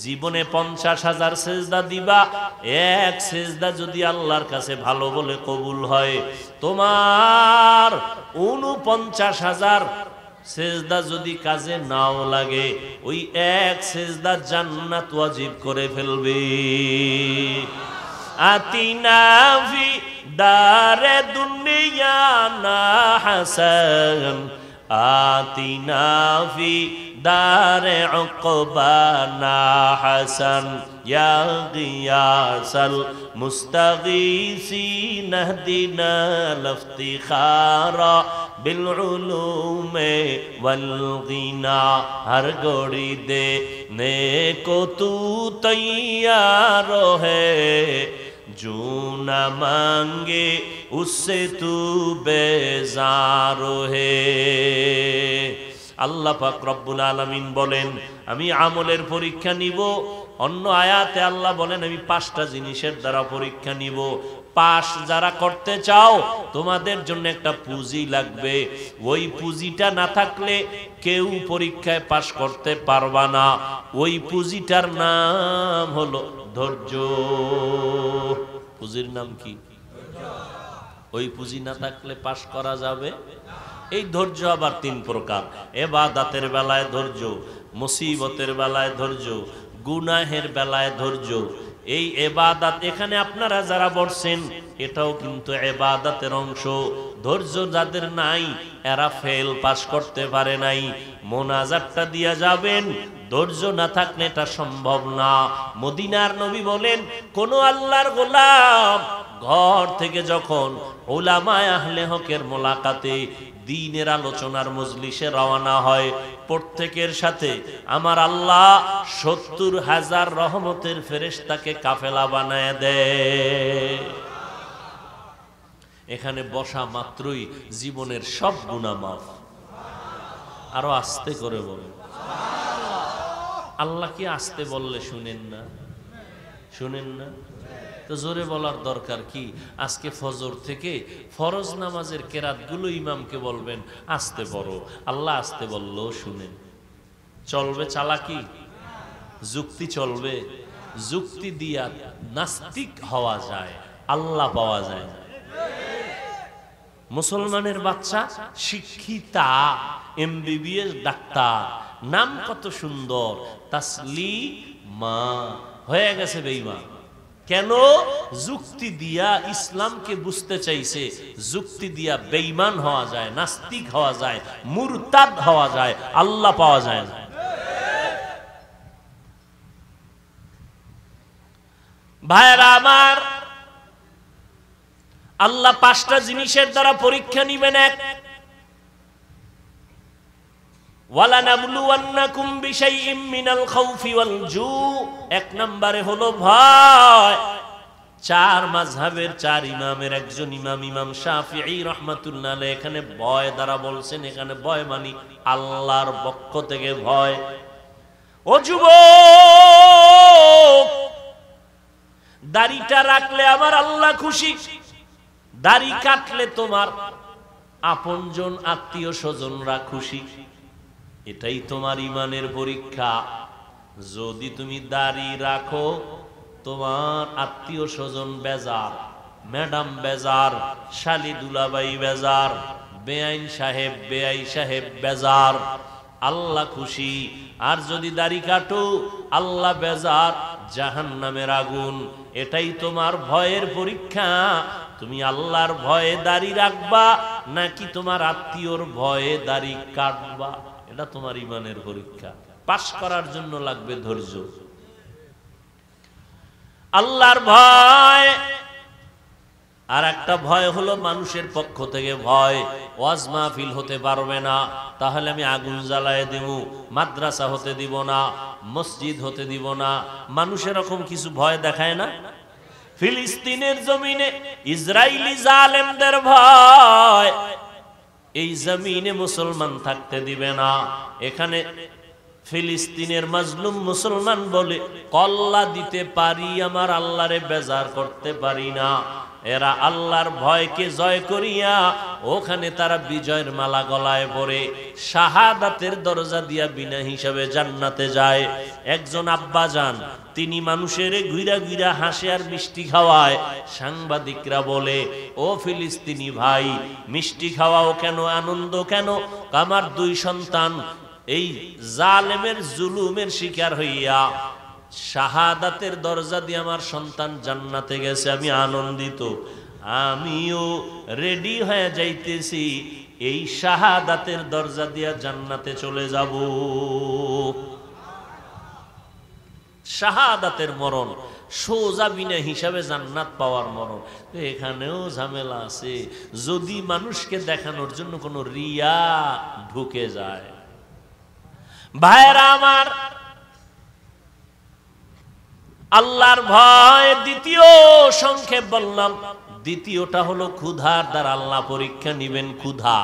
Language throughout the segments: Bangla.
জীবনে 50,000 সেজদা দিবা, এক সেজদা যদি আল্লাহর কাছে ভালো বলে কবুল হয়, তোমার 49,000 সেজদা যদি কাজে নাও লাগে, ওই এক সেজদা জান্নাত ওয়াজিব করে ফেলবে। আতিনা ফি দারে দুনিয়া না হাসান, আতিনা ফি দারে উকবানা হাসান, ইয়া গিয়াসাল মুস্তাগীসিন ইহদিনা লিফতিখারা বিল উলুমে ওয়াল গিনা। হর গড়ি দে নে কো তু তৈয়ার হে, जो न मांगे उससे तू बेजार है। আল্লাহ পাক রব্বুল আলামিন বলেন, আমি আমলের পরীক্ষা নিব। অন্য আয়াতে আল্লাহ বলেন, আমি 5টা জিনিসের দ্বারা পরীক্ষা নিব। পাস যারা করতে চাও, তোমাদের জন্য একটা পুঁজি লাগবে। ওই পুঁজিটা না থাকলে কেউ পরীক্ষায় পাস করতে পারবা না। ওই পুঁজিটার নাম হলো ধৈর্য। পুঁজির নাম কি? ওই পুঁজি না থাকলে পাস করা যাবে? এই ধৈর্য আবার 3 প্রকার। ইবাদতের বেলায় ধৈর্য, মুসিবতের বেলায় ধৈর্য, গুনাহের বেলায় ধৈর্য। এই ইবাদত, এখানে আপনারা যারা বসছেন এটাও কিন্তু ইবাদতের অংশ। ধৈর্য যাদের নাই, এরা ফেল, পাস করতে পারে নাই। মোনাজাতটা দিয়া যাবেন, ধৈর্য না থাকলে এটা সম্ভব না। মদিনার নবী বলেন, কোন আল্লাহর গোলাম ঘর থেকে যখন উলামায়ে আহলে হকের মোলাকাতে, দ্বীনের আলোচনার মজলিসে রওনা হয়, প্রত্যেকের সাথে আমার আল্লাহ 70,000 রহমতের ফেরেশতাকে কাফেলা বানায় দেয়। এখানে বসা মাত্রই জীবনের সব গুনাহ মাফ। আরো আস্তে করে বলেন। আল্লাহ কি আস্তে বললে শুনেন না? শুনেন না তো জোরে বলার দরকার কি? আজকে ফজর থেকে ফরজ নামাজের কেরাতগুলো ইমামকে বলবেন আস্তে পড়ো। আল্লাহ আস্তে বললেও শুনেন। চলবে চালাকি? যুক্তি চলবে? যুক্তি দিয়া নাস্তিক হওয়া যায়, আল্লাহ পাওয়া যায় না। মুসলমানের বাচ্চা শিক্ষিতা, MBBS ডাক্তার, নাম কত সুন্দর, তাসলিমা, হয়ে গেছে বেঈমান। কেন? যুক্তি দিয়া ইসলামকে বুঝতে চাইছে। যুক্তি দিয়া বেঈমান হওয়া যায়, নাস্তিক হওয়া যায়, মুরতাদ হওয়া যায়, আল্লাহ পাওয়া যায় না। ভাইরা আমার, আল্লাহ 5টা জিনিসের দ্বারা পরীক্ষা নিবেন। এক, ওয়ালানাবলুওয়ান্নাকুম বিশাইইম মিনাল খাউফি ওয়াল জু। 1 নম্বরে হলো ভয়। 4 মাযহাবের 4 ইমামের একজন ইমাম, ইমাম শাফিঈ রাহমাতুল্লাহ আলাইহি, এখানে ভয় দ্বারা বলছেন, এখানে ভয় মানে আল্লাহর পক্ষ থেকে ভয়। ও যুবক, দাড়িটা রাখলে আমার আল্লাহ খুশি, দাড়ি কাটলে তোমার আপনজন আত্মীয় স্বজনরা খুশি। এটাই তোমার ইমানের পরীক্ষা। যদি তুমি দাড়ি রাখো, তোমার আত্মীয় স্বজন বেজার, ম্যাডাম বেজার, শালি দুলাবাই বেজার, বেআইন সাহেব বেআই সাহেব বেজার, আল্লাহ খুশি। আর যদি দাড়ি কাটো, আল্লাহ বেজার, জাহান্নামের আগুন। এটাই তোমার ভয়ের পরীক্ষা। তুমি আল্লাহর ভয়ে দাড়ি রাখবা নাকি তোমার আত্মীয়র ভয়ে দাড়ি কাটবা, এটা তোমার ইমানের পরীক্ষা। পাস করার জন্য লাগবে ধৈর্য। আল্লাহর ভয়। আর একটা ভয় হলো মানুষের পক্ষ থেকে ভয়। ওয়াজ মাহফিল হতে পারবে না, তাহলে আমি আগুন জ্বালায় দেব। মাদ্রাসা হতে দিব না, মসজিদ হতে দিব না। মানুষ এরকম কিছু ভয় দেখায় না? ফিলিস্তিনের জমিনে ইসরায়েলি জালেমদের ভয়। এই জমিনে মুসলমান থাকতে দিবে না। এখানে ফিলিস্তিনের মাজলুম মুসলমান বলে, কল্লা দিতে পারি, আমার আল্লাহরে বেজার করতে পারি না। এরা আল্লাহর ভয়কে জয় করিয়া ওখানে তারা বিজয়ের মালা গলায় পরে শাহাদাতের দরজা দিয়া বিনা হিসাবে জান্নাতে যায়। একজন আব্বা যান, তিনি মানুষের ঘুরা ঘুরা হাসে আর মিষ্টি খাওয়ায়। সাংবাদিকরা বলে, ও ফিলিস্তিনি ভাই, মিষ্টি খাওয়াও কেন, আনন্দ কেন? আমার 2 সন্তান এই জালেমের জুলুমের শিকার হইয়া শাহাদাতের দরজা দিয়ে আমার সন্তান জান্নাতে গেছে, আমি আনন্দিত। আমিও রেডি হয়ে যাইতেছি, এই শাহাদাতের দরজা দিয়া জান্নাতে চলে যাব। শাহাদাতের মরণ সোজা বিনা হিসাবে জান্নাত পাওয়ার মরণ। এখানেও ঝামেলা আছে, যদি মানুষকে দেখানোর জন্য কোনো রিয়া ঢুকে যায়। ভাইরা আমার, আল্লাহর ভয় দ্বিতীয় সংক্ষেপ বললাম। দ্বিতীয়টা হলো ক্ষুধার দ্বারা আল্লাহ পরীক্ষা নিবেন। ক্ষুধা,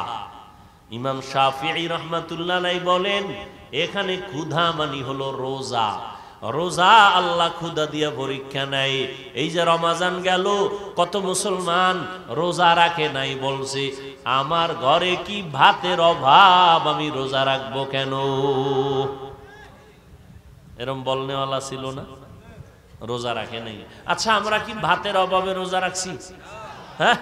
ইমাম শাফিঈ রাহমাতুল্লাহ আলাইহি বলেন, এখানে ক্ষুধা মানে হলো রোজা। রোজা আল্লাহ ক্ষুধা দিয়া পরীক্ষা নেয়। এই যে রমাজান গেল, কত মুসলমান রোজা রাখে নাই, বলছে আমার ঘরে কি ভাতের অভাব, আমি রোজা রাখবো কেন? এরম বলনেওয়ালা ছিল না? রোজা রাখে নাই। আচ্ছা, আমরা কি ভাতের অভাবে রোজা রাখছি? হ্যাঁ,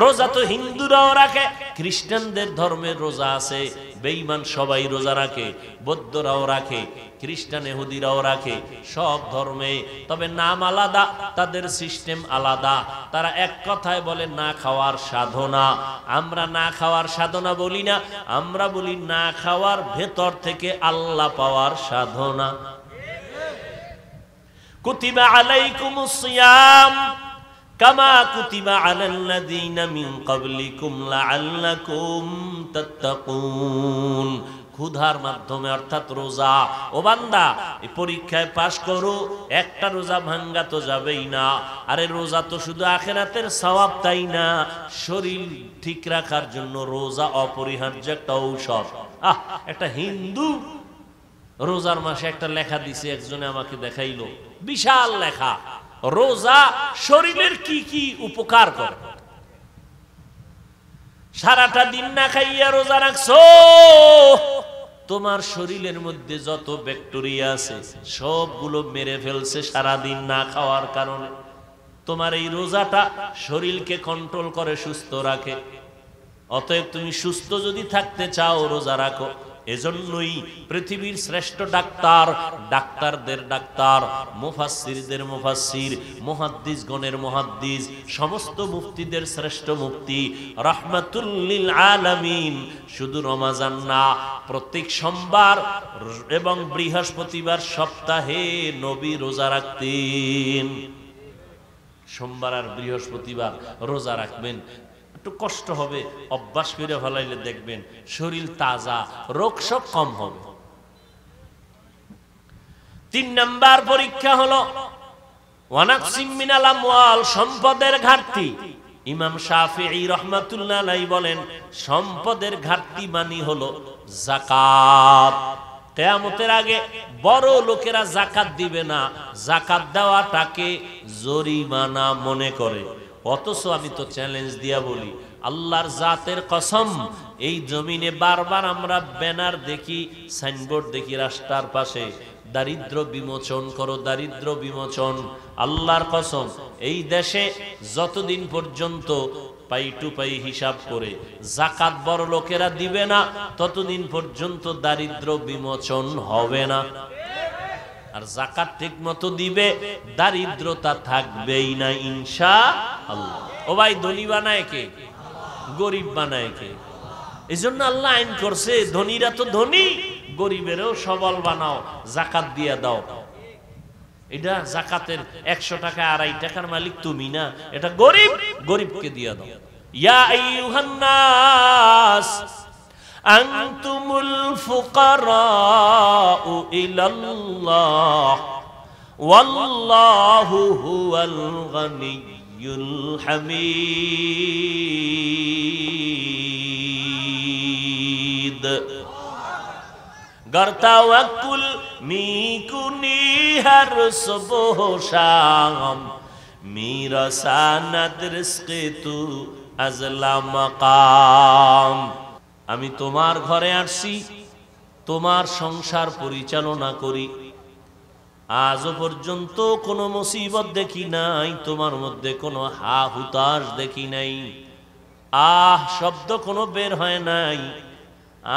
রোজা তো হিন্দুরাও রাখে, খ্রিস্টানদের ধর্মের রোজা আছে, বেঈমান সবাই রোজা রাখে, বৌদ্ধরাও রাখে, খ্রিস্টান ইহুদিরাও রাখে, সব ধর্মে। তবে নাম আলাদা, তাদের সিস্টেম আলাদা। তারা এক কথায় বলে না খাওয়ার সাধনা। আমরা না খাওয়ার সাধনা বলি না, আমরা বলি না খাওয়ার ভেতর থেকে আল্লাহ পাওয়ার সাধনা। কুতিবা আলাইকুমুস সিয়াম কামা কুতিবা আলাল্লাযীনা মিন ক্বাবলিকুম লাআল্লাকুম তাত্তাকুন। ক্ষুধার মাধ্যমে, অর্থাৎ রোজা। ও বান্দা, এই পরীক্ষায় পাশ করো, একটা রোজা ভাঙ্গা তো যাবেই না। আরে রোজা তো শুধু আখিরাতের সওয়াব তাই না, শরীর ঠিক রাখার জন্য রোজা অপরিহার্য একটা ঔষধ। একটা হিন্দু রোজার মাসে একটা লেখা দিছে, একজনে আমাকে দেখাইলো, বিশাল লেখা, রোজা শরীরের কি কি উপকার করে। সারাটা দিন না খাইয়া রোজা রাখছো, তোমার শরীরের মধ্যে যত ব্যাকটেরিয়া আছে সবগুলো মেরে ফেলছে সারাদিন না খাওয়ার কারণে। তোমার এই রোজাটা শরীরকে কন্ট্রোল করে, সুস্থ রাখে। অতএব তুমি সুস্থ যদি থাকতে চাও, রোজা রাখো। এজন্যই পৃথিবীর শ্রেষ্ঠ ডাক্তার, ডাক্তারদের ডাক্তার, মুফাসসিরদের মুফাসসির, মুহাদ্দিসগণের মুহাদ্দিস, সমস্ত মুফতিদের শ্রেষ্ঠ মুফতি রাহমাতুল লিল আলামিন শুধু রমাজান না, প্রত্যেক সোমবার এবং বৃহস্পতিবার সপ্তাহে নবী রোজা রাখতেন। সোমবার আর বৃহস্পতিবার রোজা রাখবেন। একটু কষ্ট হবে, অভ্যাস করে ফেলাইলে দেখবেন শরীর তাজা, রোগ সব কম হবে। 3 নাম্বার পরীক্ষা হলো ওয়ানাকসিম মিনাল আমওয়াল, সম্পদের ঘাটতি। ইমাম শাফিঈ রাহমাতুল্লাহ আলাইহি বলেন, সম্পদের ঘাটতি মানে হলো যাকাত। কিয়ামতের আগে বড় লোকেরা যাকাত দিবে না, যাকাত দেওয়াটাকে জরিমানা মনে করে। অথচ আমি তো চ্যালেঞ্জ দিয়া বলি, আল্লাহর জাতের কসম, এই জমিনে বারবার আমরা ব্যানার দেখি, সাইনবোর্ড দেখি রাস্তার পাশে, দারিদ্র বিমোচন করো, দারিদ্র বিমোচন। আল্লাহর কসম, এই দেশে যতদিন পর্যন্ত পাই টু পাই হিসাব করে যাকাত বড় লোকেরা দিবে না, ততদিন পর্যন্ত দারিদ্র বিমোচন হবে না। আর যাকাত ঠিক মতো দিবে, দারিদ্রতা থাকবেই না ইনশাআল্লাহ। ও ভাই, ধনী বানায় কে? গরিব বানায় কে? এই জন্য আল্লাহ আইন করছে, ধনীরা তো ধনী, গরিবেরও সবল বানাও, যাকাত দিয়ে দাও। এটা যাকাতের 100 টাকা 2.5 টাকার মালিক তুমি না, এটা গরিব, গরিবকে দিয়ে দাও। ইয়া আইয়ুহান নাস আনতুমুল ফুকারাউ ইলাল্লাহ ওয়াল্লাহু হুয়াল গানিয়্যুল হামিদ। गर तवक्कुल मी कुनी हर सुबह शाम মিরাসানাদ রিজকি তু আজলা মাকাম। আমি তোমার ঘরে আসছি, তোমার সংসার পরিচালনা করি। আজও পর্যন্ত কোনো মুসিবত দেখি নাই, তোমার মধ্যে কোনো হা হুতাশ দেখি নাই, আহ শব্দ কোনো বের হয় নাই।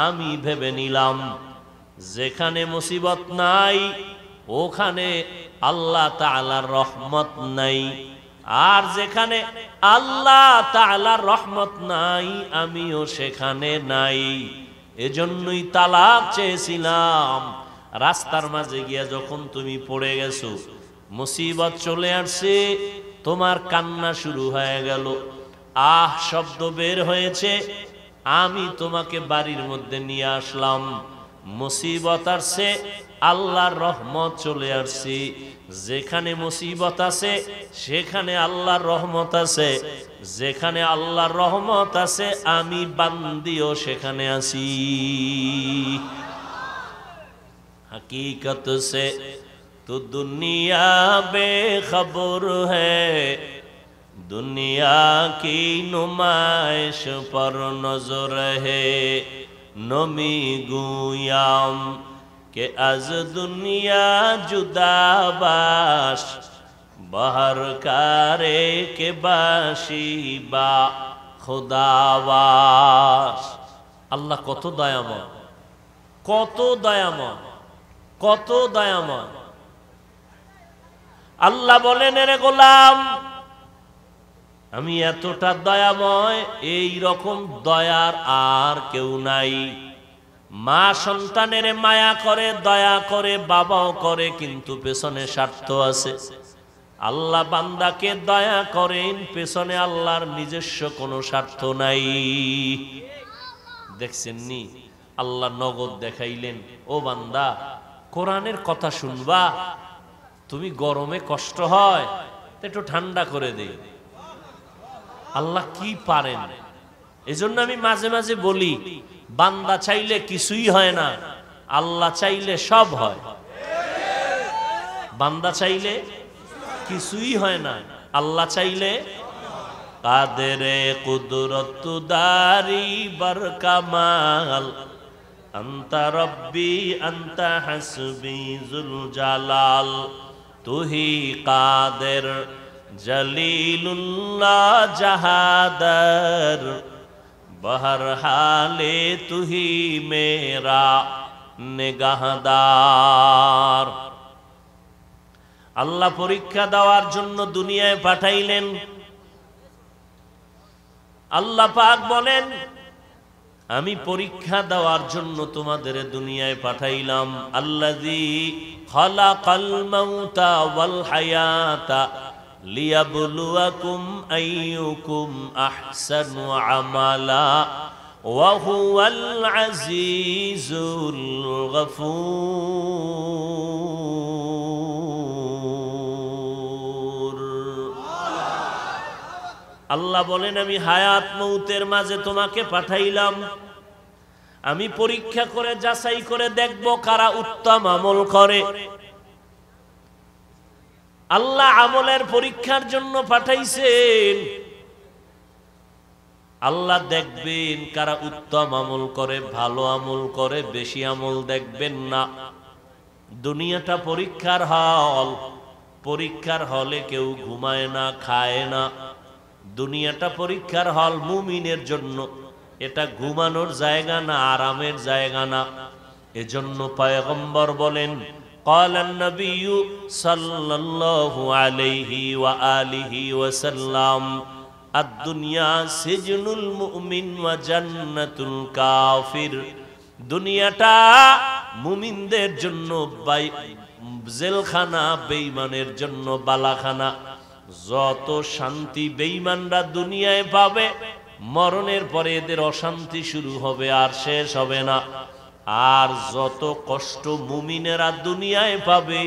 আমি ভেবে নিলাম যেখানে মুসিবত নাই ওখানে আল্লাহ তাআলার রহমত নাই, আর যেখানে আল্লাহ তাআলার রহমত নাই আমিও সেখানে নাই। এজন্যই তালাক চেয়েছিলাম। রাস্তার মাঝে গিয়া যখন তুমি পড়ে গেছো, মুসিবত চলে আসছে, তোমার কান্না শুরু হয়ে গেল, আহ শব্দ বের হয়েছে, আমি তোমাকে বাড়ির মধ্যে নিয়ে আসলাম। মুসিবত আসছে, আল্লাহর রহমত চলে আসছে। যেখানে মুসিবত আছে সেখানে আল্লাহর রহমত আছে, যেখানে আল্লাহর রহমত আছে আমি বান্দিও সেখানে আছি। हकीकत से तो दुनिया बेखबर है, दुनिया की नुमाइश पर नजर है। नमी गुयाम के अज दुनिया जुदा बाश, बहर कारे के बाशी बा खुदावास। अल्लाह कत दयामय, কত দয়াময়, কত দয়াময়। আল্লাহ বলেন, রে গোলাম আমি এতটা দয়াময়, এই রকম দয়ার আর কেউ নাই। মা সন্তানের মায়া করে, দয়া করে, বাবাও করে, কিন্তু পেছনে স্বার্থ আছে। আল্লাহ বান্দাকে দয়া করেন, পেছনে আল্লাহর নিজস্ব কোনো স্বার্থ নাই। দেখছেন নি, আল্লাহ নগদ দেখাইলেন, ও বান্দা কোরআনের কথা শুনবা, তুমি গরমে কষ্ট হয় একটু ঠান্ডা করে দেই। আল্লাহ কি পারেন। এজন্য আমি মাঝে মাঝে বলি, বান্দা চাইলে কিছুই হয় না, আল্লাহ চাইলে সব হয়। বান্দা চাইলে কিছুই হয় না, আল্লাহ চাইলে। কাদেরে কুদরত দারি বরকামাল, अंता रब्बी अंता हस्बी जुल जलाल, तू ही कादिर जलीलुल्लाह जहादर, बहर हाले तू ही मेरा निगाहदार। আল্লাহ পরীক্ষা দেওয়ার জন্য দুনিয়ায় পাঠাইলেন। আল্লাহ পাক বলেন, আমি পরীক্ষা দেওয়ার জন্য তোমাদের দুনিয়ায় পাঠাইলাম। আল্লাযী খালাকাল মাউতা ওয়াল হায়াতা লিয়াবলুয়াকুম আইয়ুকুম আহসানু আমালা ওয়া হুয়াল আজিজুল গফুর। আল্লাহ বলেন, আমি হায়াত মৌতের মাঝে তোমাকে পাঠাইলাম, আমি পরীক্ষা করে যাচাই করে দেখব কারা উত্তম আমল করে। আল্লাহ আমলের পরীক্ষার জন্য পাঠাইছেন। আল্লাহ দেখবেন কারা উত্তম আমল করে, ভালো আমল করে, বেশি আমল দেখবেন না। দুনিয়াটা পরীক্ষার হল, পরীক্ষার হলে কেউ ঘুমায় না, খায় না। দুনিয়াটা পরীক্ষার হল মুমিনের জন্য, এটা ঘুমানোর জায়গা না, আরামের জায়গা না। এজন্য পয়গম্বর বলেন, ক্বালান নবিয়্যু সাল্লাল্লাহু আলাইহি ওয়া আলিহি ওয়াসাল্লাম, আদ-দুনিয়া সিজনুল মুমিন ওয়া জান্নাতুল কাফির। দুনিয়াটা মুমিনদের জন্য জেলখানা, বেঈমানের জন্য বালাখানা। যত শান্তি বেঈমানরা দুনিয়ায় পাবে, মরণের পরে এদের অশান্তি শুরু হবে, আর শেষ হবে না। আর যত কষ্ট মুমিনেরা দুনিয়ায় পাবে,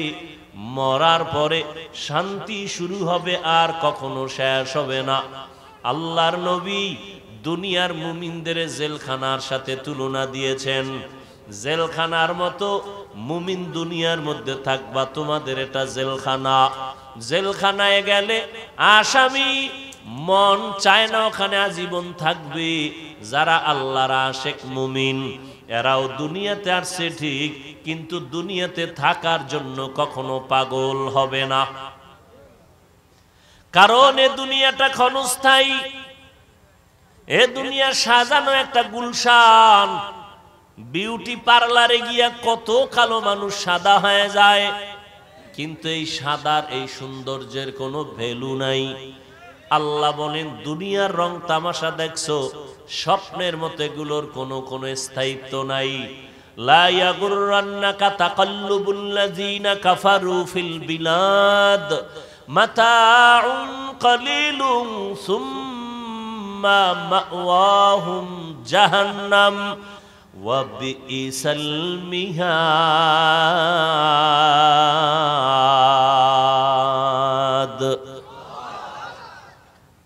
মরার পরে শান্তি শুরু হবে, আর কখনো শেষ হবে না। আল্লাহর নবী দুনিয়ার মুমিনদের জেলখানার সাথে তুলনা দিয়েছেন। জেলখানার মতো মুমিন দুনিয়ার মধ্যে থাকবা, তোমাদের এটা জেলখানা। জেলখানায় গেলে আসামি মন চায় না ওখানে আজীবন থাকবে। যারা আল্লাহর আশিক মুমিন এরাও দুনিয়াতে আসছে ঠিক, কিন্তু দুনিয়াতে থাকার জন্য কখনো পাগল হবে না, কারণ এ দুনিয়াটা ক্ষণস্থায়ী। এ দুনিয়া সাজানো একটা গুলশান। বিউটি পার্লারে গিয়া কত কালো মানুষ সাদা হয়ে যায়, কিন্তু এই সাদার এই সৌন্দর্যের কোনো ভ্যালু নাই। আল্লাহ বলেন দুনিয়ার রং তামাশা দেখছো, স্বপ্নের মতো এগুলোর কোনো স্থায়িত্ব নাই। লা ইয়াগুররান্নাকা তাকাল্লুবুল্লাযীনা কাফারু ফিল বিলাদ মাতাউন কালিলুন সুম্মা মাওয়াহুম জাহান্নাম ওয়া বিইসাল মিহাদ।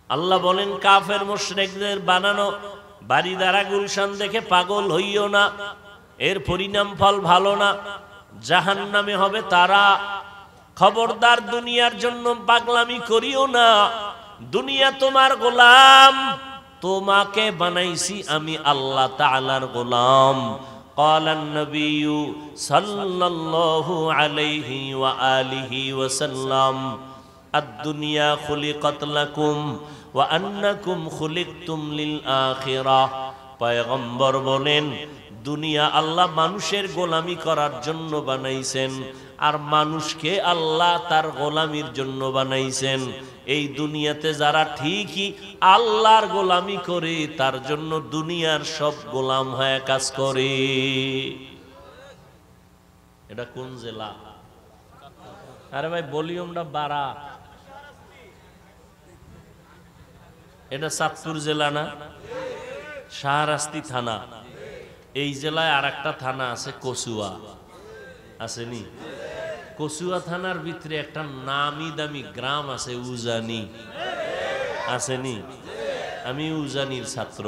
আল্লাহ বলেন কাফের মুশরিকদের বানানো বাড়ি দ্বারা গুলশান দেখে পাগল হইও না, এর পরিণাম ফল ভালো না, জাহান্নামে হবে তারা। খবরদার দুনিয়ার জন্য পাগলামি করিও না। দুনিয়া তোমার গোলাম, তোমাকে বানাইছি আমি আল্লাহ তাআলার গোলাম। قال النبي صلى الله عليه وآله وسلم الدنيا خلقت لكم وأنكم خلقتم للآخرة। পয়গম্বর বলেন দুনিয়া আল্লাহ মানুষের গোলামি করার জন্য বানাইছেন, আর মানুষকে আল্লাহ তার গোলামির জন্য বানাইছেন। এই দুনিয়াতে যারা ঠিকই আল্লাহর গোলামি করে, তার জন্য দুনিয়ার সব গোলাম হয়ে কাজ করে। এটা কোন জেলা? আরে ভাই ভলিউমটা বাড়া। এটা চাঁদপুর জেলা না? শাহরাস্তি থানা। এই জেলায় আর একটা থানা আছে কচুয়া, আসেনি? কচুয়া থানার ভিতরে একটা নামি দামি গ্রাম আছে উজানি, আসেনি? আমি উজানির ছাত্র,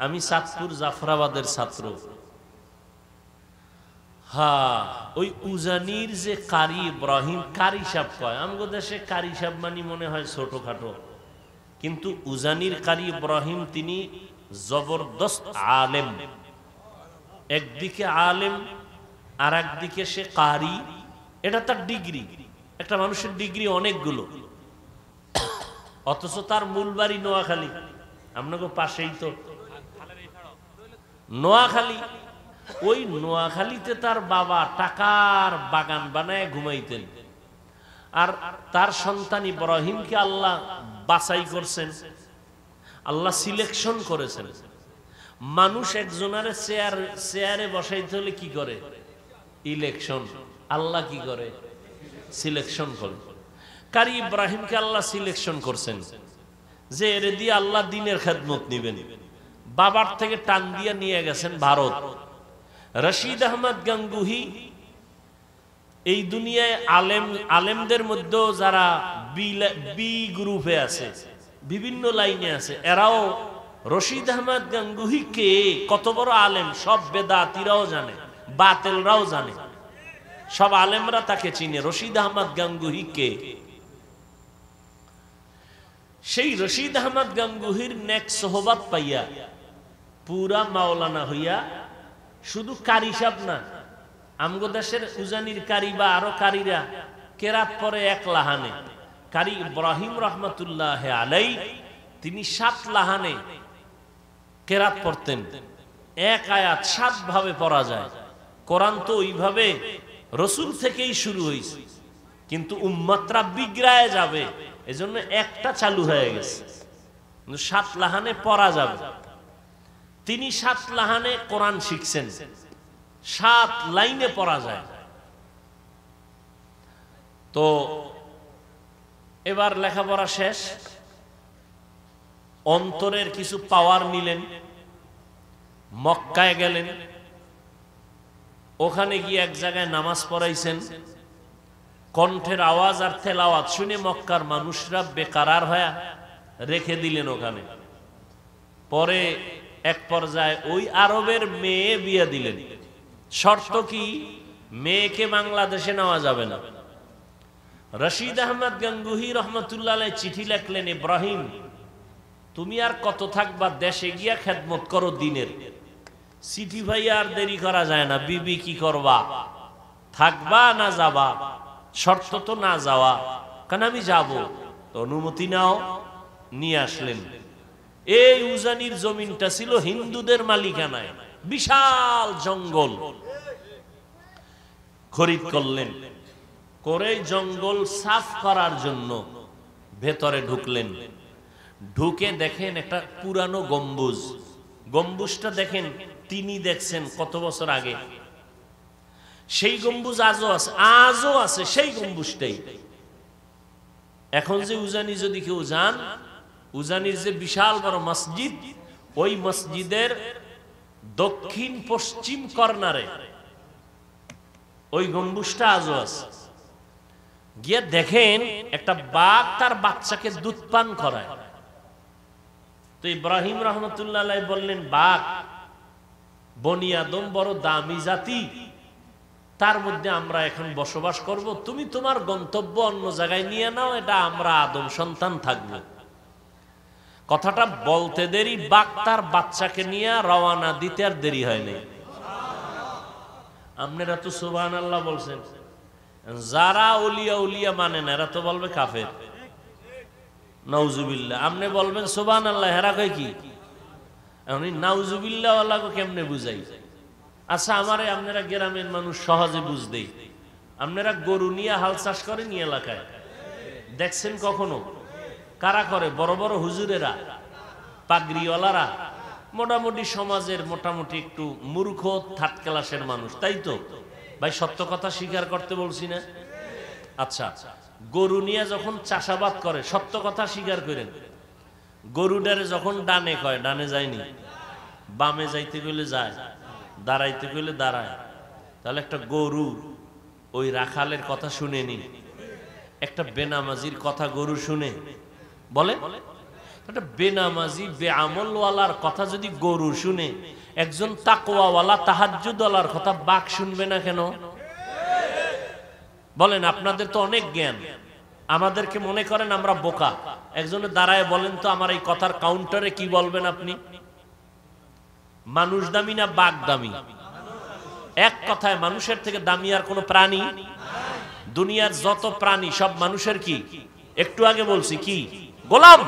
আমি চাঁদপুর জাফরাবাদের ছাত্র। হ্যাঁ, ওই উজানির যে কারি ইব্রাহিম, কারি সাহেব কয়, আমগো দেশে কারি সাহেব মানি মনে হয় ছোটখাটো, কিন্তু উজানির কারি ইব্রাহিম তিনি জবরদস্ত আলেম। একদিকে আলেম আর একদিকে সে কারি, এটা তার ডিগ্রি। একটা মানুষের ডিগ্রি অনেকগুলো, অথচ তার মূল বাড়ি নোয়াখালী, আপনাকে পাশেই তো নোয়াখালী। ওই নোয়াখালীতে তার বাবা টাকার বাগান বানায় ঘুমাইতেন, আর তার সন্তান ইব্রাহিমকে আল্লাহ বাছাই করছেন, আল্লাহ সিলেকশন করেছেন। মানুষ একজনের চেয়ারে বসাইতে হলে কি করে? ইলেকশন। আল্লাহ কি করে? সিলেকশন করে। কারি ইব্রাহিমকে আল্লাহ সিলেকশন করছেন যে এর দিয়ে আল্লাহ দিনের খেদমত নিবেন। বাবার থেকে টান দিয়ে নিয়ে গেছেন ভারত। রশিদ আহমদ গাঙ্গুহি এই দুনিয়ায় আলেমদের মধ্যেও যারা বি গ্রুপে আছে, বিভিন্ন লাইনে আছে, এরাও রশিদ আহমদ গাঙ্গুহি কে, কত বড় আলেম, সব বেদাতিরাও জানে, বাতিলরাও জানে, সব আলেমরা তাকে চিনে। রশিদ আহমদ গাঙ্গুহি কে? সেই রশিদ আহমদ গাঙ্গুহির নেক সোহবত পাইয়া পুরা মাওলানা হইয়া, শুধু কারি সাহেব না, আমগো দেশের উজানির কারি বা আরো কারিরা কেরাত পরে এক লাহানে। কারি ইব্রাহিম রহমতুল্লাহ আলাই তিনি 7 লাহানে কেরাত পড়তেন। এক আয়াত 7 ভাবে পড়া যায়। কোরআন তো ওইভাবে রসুল থেকেই শুরু হয়েছে, কিন্তু উম্মতরা বিগড়ায় যাবে এজন্য একটা চালু হয়ে গেছে, 7 লাহানে পড়া যাবে। তিনি 7 লাহানে কোরআন শিখছেন, 7 লাইনে পড়া যায়। তো এবার লেখাপড়া শেষ, অন্তরের কিছু পাওয়ার নিলেন, মক্কায় গেলেন। ওখানে গিয়ে এক জায়গায় নামাজ পড়াইছেন। কণ্ঠের আওয়াজ আর তেলাওয়াত শুনে মক্কার মানুষরা বেকারার হয়ে রেখে দিলেন ওখানে। পরে এক পর্যায়ে ওই আরবের মেয়ে বিয়ে দিলেন। শর্ত কি? মেয়েকে বাংলাদেশে নেওয়া যাবে না। রশিদ আহমদ গঙ্গুহি রহমতুল্লাহ আলাইহি চিঠি লিখলেন, ইব্রাহিম তুমি আর কত থাকবা, দেশে গিয়া খেদমত করো দিনের। চিঠি ভাই আর দেরি করা যায় না, বিবি কি করবা, থাকবা না যাবা? শর্ত তো না যাওয়া, কারণ আমি যাব। তো অনুমতি নাও, নিয়ে আসলেন। এই উজানির জমিনটা ছিল হিন্দুদের মালিকানায়, বিশাল জঙ্গল। খরিদ করলেন, করে জঙ্গল সাফ করার জন্য ভেতরে ঢুকলেন। ঢুকে দেখেন একটা পুরানো গম্বুজ। গম্বুজটা দেখেন, তিনি দেখছেন কত বছর আগে। সেই গম্বুজ আজও আছে, আজও আছে সেই গম্বুজটাই। এখন যে উজানি যদি কেউ যান, উজানির যে বিশাল বড় মসজিদ, ওই মসজিদের দক্ষিণ পশ্চিম কর্নারে ওই গম্বুজটা আজও আছে। গিয়ে দেখেন একটা বাঘ তার বাচ্চাকে দুধ পান করায়। তো ইব্রাহিম রহমতুল্লাহ আলাইহি বললেন, বাঘ বনি আদম বড় দামি জাতি, তার মধ্যে আমরা এখন বসবাস করব, তুমি তোমার গন্তব্য অন্য জায়গায় নিয়ে নাও, এটা আমরা আদম সন্তান থাকবো। কথাটা বলতে দেরি, বাঘ তার বাচ্চাকে নিয়ে রওনা দিতে আর দেরি হয়নি। আপনারা তো সুবহানাল্লাহ বলছেন, যারা উলিয়া উলিয়া মানে না এরা তো বলবে কাফের, নাউজুবিল্লাহ। আপনি বলবেন সুবহানাল্লাহ, হেরা কয় কি? এমনি নাউজুবিল্লাহ ওয়ালাকে কেমনে বুঝাই? আচ্ছা, আমারে আপনারা গ্রামের মানুষ সহজে বুঝদেই। আপনারা গরু নিয়ে হাল চাষ করেন এই এলাকায়, দেখছেন কখনো? কারা করে? বড় বড় হুজুরেরা, পাগড়িওয়ালারা, মোটামুটি সমাজের মোটামুটি একটু মূর্খ থার্ড ক্লাসের মানুষ, তাই তো ভাই? সত্য কথা স্বীকার করতে বলছি না? আচ্ছা, গরু নিয়ে যখন চাষাবাদ করে, সত্য কথা স্বীকার করেন, গরুটারে যখন ডানে কয়, ডানে যায়নি, বামে যাইতে গেলে যায়, দাঁড়াইতে গেলে দাঁড়ায়। তাহলে একটা গরু ওই রাখালের কথা শুনেনি, একটা বেনামাজির কথা গরু শুনে? বলে একটা বেনামাজি বেআমলওয়ালার কথা যদি গরু শুনে, একজন তাকওয়াওয়ালা তাহাজ্জুদওয়ালার কথা বাঘ শুনবে না কেন? বলেন, আপনাদের তো অনেক জ্ঞান, আমাদেরকে মনে করেন আমরা বোকা। একজনে দাঁড়ায় বলেন তো, আমার এই কথার কাউন্টারে কি বলবেন আপনি? মানুষ দামি না বাঘ দামি? এক কথায় মানুষের থেকে দামি আর কোন প্রাণী? দুনিয়ার যত প্রাণী সব মানুষের কি? একটু আগে বলছি কি? গোলাম।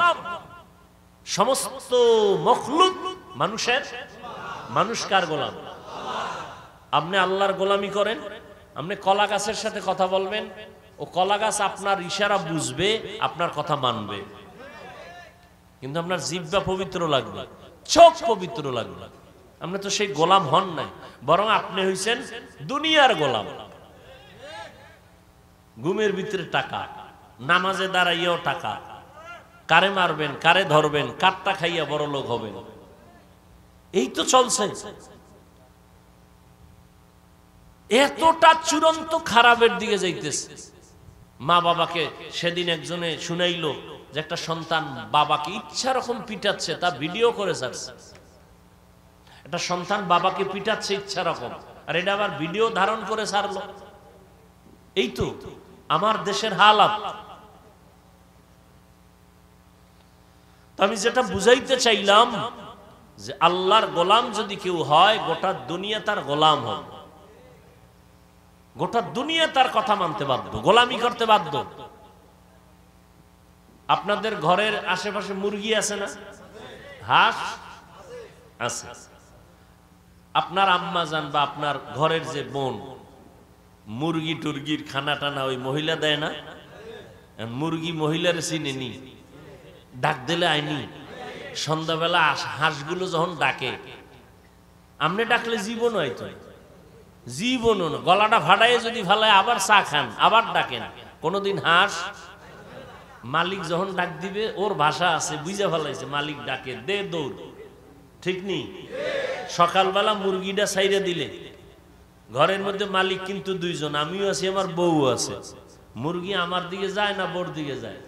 সমস্ত মখলুক মানুষের। মানুষ কার গোলাম? আপনি আল্লাহর গোলামি করেন। আপনি কলা গাছের সাথে কথা বলবেন, ও কলা গাছ আপনার ইশারা বুঝবে, আপনার কথা মানবে, কিন্তু আপনার জিহ্বা পবিত্র লাগবে, চোখ পবিত্র লাগবে। আপনি তো সেই গোলাম হন নাই, বরং আপনি হইছেন দুনিয়ার গোলাম। ঘুমের ভিতরে টাকা, নামাজে দাঁড়াইয়াও টাকা, কারে মারবেন, কারে ধরবেন, কারটা খাইয়া বড় লোক হবেন, এই তো চলছে। এতটা চূড়ান্ত খারাপের দিকে যাইতেছে। মা বাবাকে সেদিন একজনে শুনাইলো যে একটা সন্তান বাবাকে ইচ্ছা রকম পিটাচ্ছে, তা ভিডিও করে ছাড়ছে। একটা সন্তান বাবাকে পিটাচ্ছে ইচ্ছা রকম, আর এটা আবার ভিডিও ধারণ করে ছাড়লো। এই তো আমার দেশের হালাত। আমি যেটা বুঝাইতে চাইলাম যে আল্লাহর গোলাম যদি কেউ হয়, গোটা দুনিয়া তার গোলাম হবে, গোটা দুনিয়া তার কথা মানতে বাধ্য, গোলামি করতে বাধ্য। আপনাদের ঘরের আশেপাশে মুরগি আছে না? হাঁস আছে। আপনার আম্মা জান বা আপনার ঘরের যে বোন মুরগি টুরগির খানা টানা ওই মহিলা দেয় না? মুরগি মহিলার চিনেনি, ডাক দিলে আইনি। সন্ধ্যাবেলা হাঁসগুলো যখন ডাকে, আমনে ডাকলে জীবন হয়তো জীবনও না, গলাটা ফাটাইয়ে যদি ফালায় আবার চা খান, আবার ডাকেন। কোনদিন হাঁস মালিক যখন ডাক দিবে, ওর ভাষা আছে, বুঝা ফেলাইছে, মালিক ডাকে দে দৌড়, ঠিক নেই? সকালবেলা মুরগিটা ছাইরে দিলে, ঘরের মধ্যে মালিক কিন্তু দুইজন, আমিও আছি, আমার বউ আছে। মুরগি আমার দিকে যায় না বোর দিকে যায়?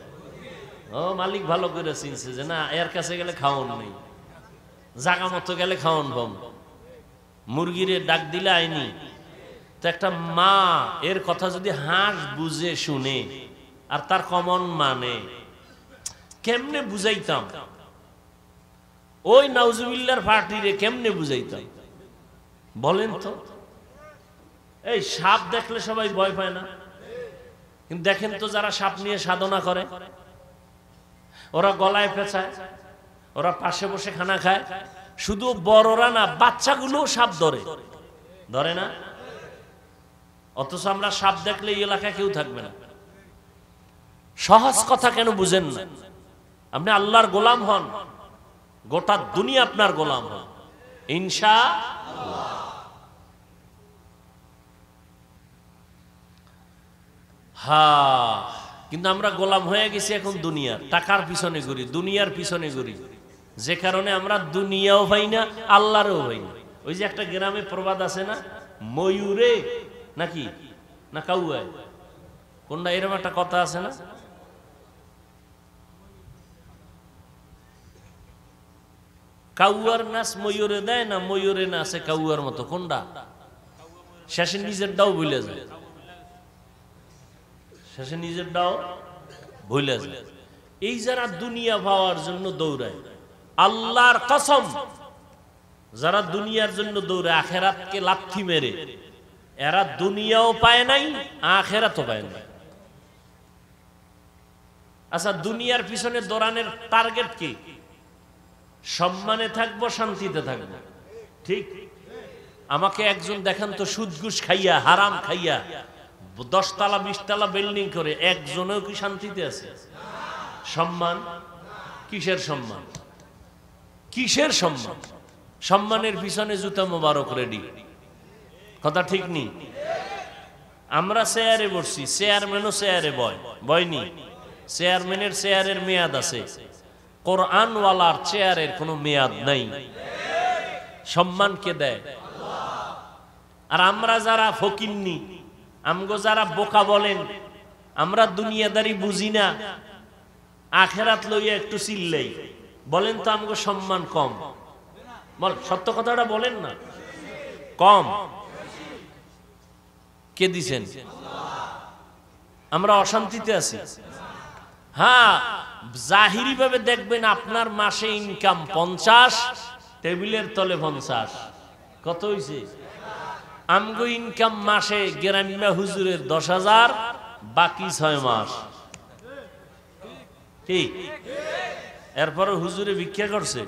ও মালিক ভালো করে চিনছে যে না, এর কাছে গেলে খাওয়ান নেই, জাগা মতো গেলে খাওয়ান পাম, মুরগিরে ডাক দিলে আইনি। তো একটা মা এর কথা যদি হাঁস বুঝে শুনে আর তার কমন মানে, কেমনে বুঝাইতাম? ওই নাউজুবিল্লাহর পার্টিরে কেমনে বুঝাইতাম বলেন তো? এই সাপ দেখলে সবাই ভয় পায় না? কিন্তু দেখেন তো যারা সাপ নিয়ে সাধনা করে, ওরা গলায় পেঁচায়, ওরা পাশে বসে খানা খায়। শুধু বড়রা না, বাচ্চাগুলো সাপ ধরে, ধরে না? অথচ আমরা সাপ দেখলে এই এলাকায় কেউ থাকবে না। সহজ কথা কেন বুঝেন না? আপনি আল্লাহর গোলাম হন, গোটা দুনিয়া আপনার গোলাম হন ইনশাআল্লাহ। হ্যাঁ, কিন্তু আমরা গোলাম হয়ে গেছি এখন দুনিয়ার, টাকার পিছনে ঘুরি, দুনিয়ার পিছনে ঘুরি, যে কারণে আমরা দুনিয়াও পাই না, আল্লাহরও পাই না। ওই যে একটা গ্রামে প্রবাদ আছে না, ময়ূরে নাকি না কাউয়ায়, কোনটা এরকম একটা কথা আছে না? কাউয়ার নাচ ময়ূরে দেয় না, ময়ূরে নাচে কাউয়ার মতো, কোনটা? শেষে নিজেরটাও ভুলে যায়, শেষে নিজেরটাও ভুলে যায়। এই যারা দুনিয়া পাওয়ার জন্য দৌড়ায়, আল্লাহর কসম, যারা দুনিয়ার জন্য দৌড়ায় আখেরাতকে লাথি মেরে, এরা দুনিয়াও পায় নাই, আখেরাতও পায় নাই। আচ্ছা, দুনিয়ার পিছনে দৌড়ানোর টার্গেট কি? সম্মানে থাকবো, শান্তিতে থাকবো, ঠিক? আমাকে একজন দেখান তো সুদ ঘুষ খাইয়া, হারাম খাইয়া 10 তলা 20 তলা বিল্ডিং করে একজনেও কি শান্তিতে আছে? সম্মান কিসের সম্মান? কিসের সম্মান? সম্মানের পিছনে জুতা মোবারক রেডি, কথা ঠিক নেই? আমরা চেয়ারে বসছি, চেয়ারম্যানও চেয়ারে বয়নি। চেয়ারম্যানের চেয়ারের মেয়াদ আছে, কোরআনওয়ালার চেয়ারের কোনো মেয়াদ নাই। সম্মান কে দেয়? আর আমরা যারা ফকিন্নি, আমগো যারা বোকা বলেন, আমরা দুনিয়াদারি বুঝি না, আখেরাত লইয়া একটু চিল্লাই, বলেন তো আমগো সম্মান কম? বল, সত্য কথাটা বলেন না, কম? কে দিছেন? আমরা অশান্তিতে আছি। হ্যাঁ, জাহিরি ভাবে দেখবেন আপনার মাসে ইনকাম 50, টেবিলের তলে 50, কত হইছে? আমগো ইনকাম মাসে গ্রাম্য হুজুরের 10,000, বাকি 6 মাস, ঠিক? এরপরে হুজুরে ভিক্ষা করছে।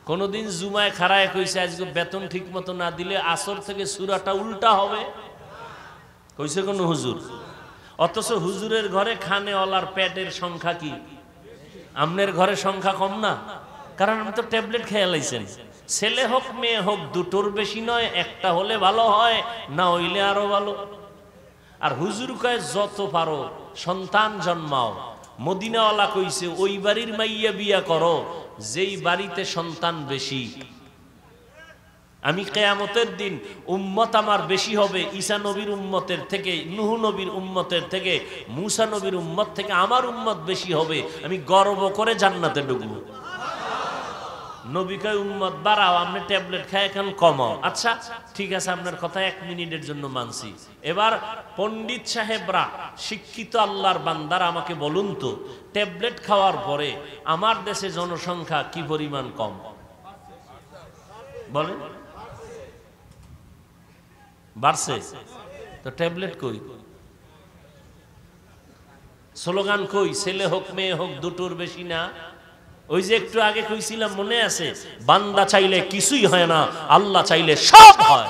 কোনদিন জুমায় খাড়ায় কইছে আজকে বেতন ঠিক মতো না দিলে আসর থেকে সূরাটা উল্টা হবে, কইছে কোন হুজুর? অথচ হুজুরের ঘরে খানেওয়ালার পেটের সংখ্যা কি? আমনের ঘরে সংখ্যা কম না? কারণ আমি তো ট্যাবলেট খেয়ে লাইছেন। ছেলে হোক মেয়ে হোক, দুটোর বেশি নয়, একটা হলে ভালো হয়, না হইলে আরো ভালো। আর হুজুর কয় যত পারো সন্তান জন্মাও। মদিনাওয়ালা কইছে ওই বাড়ির মাইয়া বিয়া করো যেই বাড়িতে সন্তান বেশি। আমি কিয়ামতের দিন উম্মত আমার বেশি হবে ঈসা নবীর উম্মতের থেকে, নূহ নবীর উম্মতের থেকে, মূসা নবীর উম্মত থেকে আমার উম্মত বেশি হবে। আমি গর্ব করে জান্নাতে ঢুকবো। নবী কয় উম্মত বাড়াও, আপনি ট্যাবলেট খায় এখন কমাও। আচ্ছা ঠিক আছে, আপনার কথা 1 মিনিটের জন্য মানছি। এবার পণ্ডিত সাহেবরা, শিক্ষিত আল্লাহর বান্দারা আমাকে বলুন তো, ট্যাবলেট খাওয়ার পরে আমার দেশে জনসংখ্যা কি পরিমাণ কম? বলেন, বাড়ছে? তো ট্যাবলেট কই? স্লোগান কই? ছেলে হোক মেয়ে হোক, দুটোর বেশি না। ওই যে একটু আগে কইছিলাম, মনে আছে? বান্দা চাইলে কিছুই হয় না, আল্লাহ চাইলে সব হয়।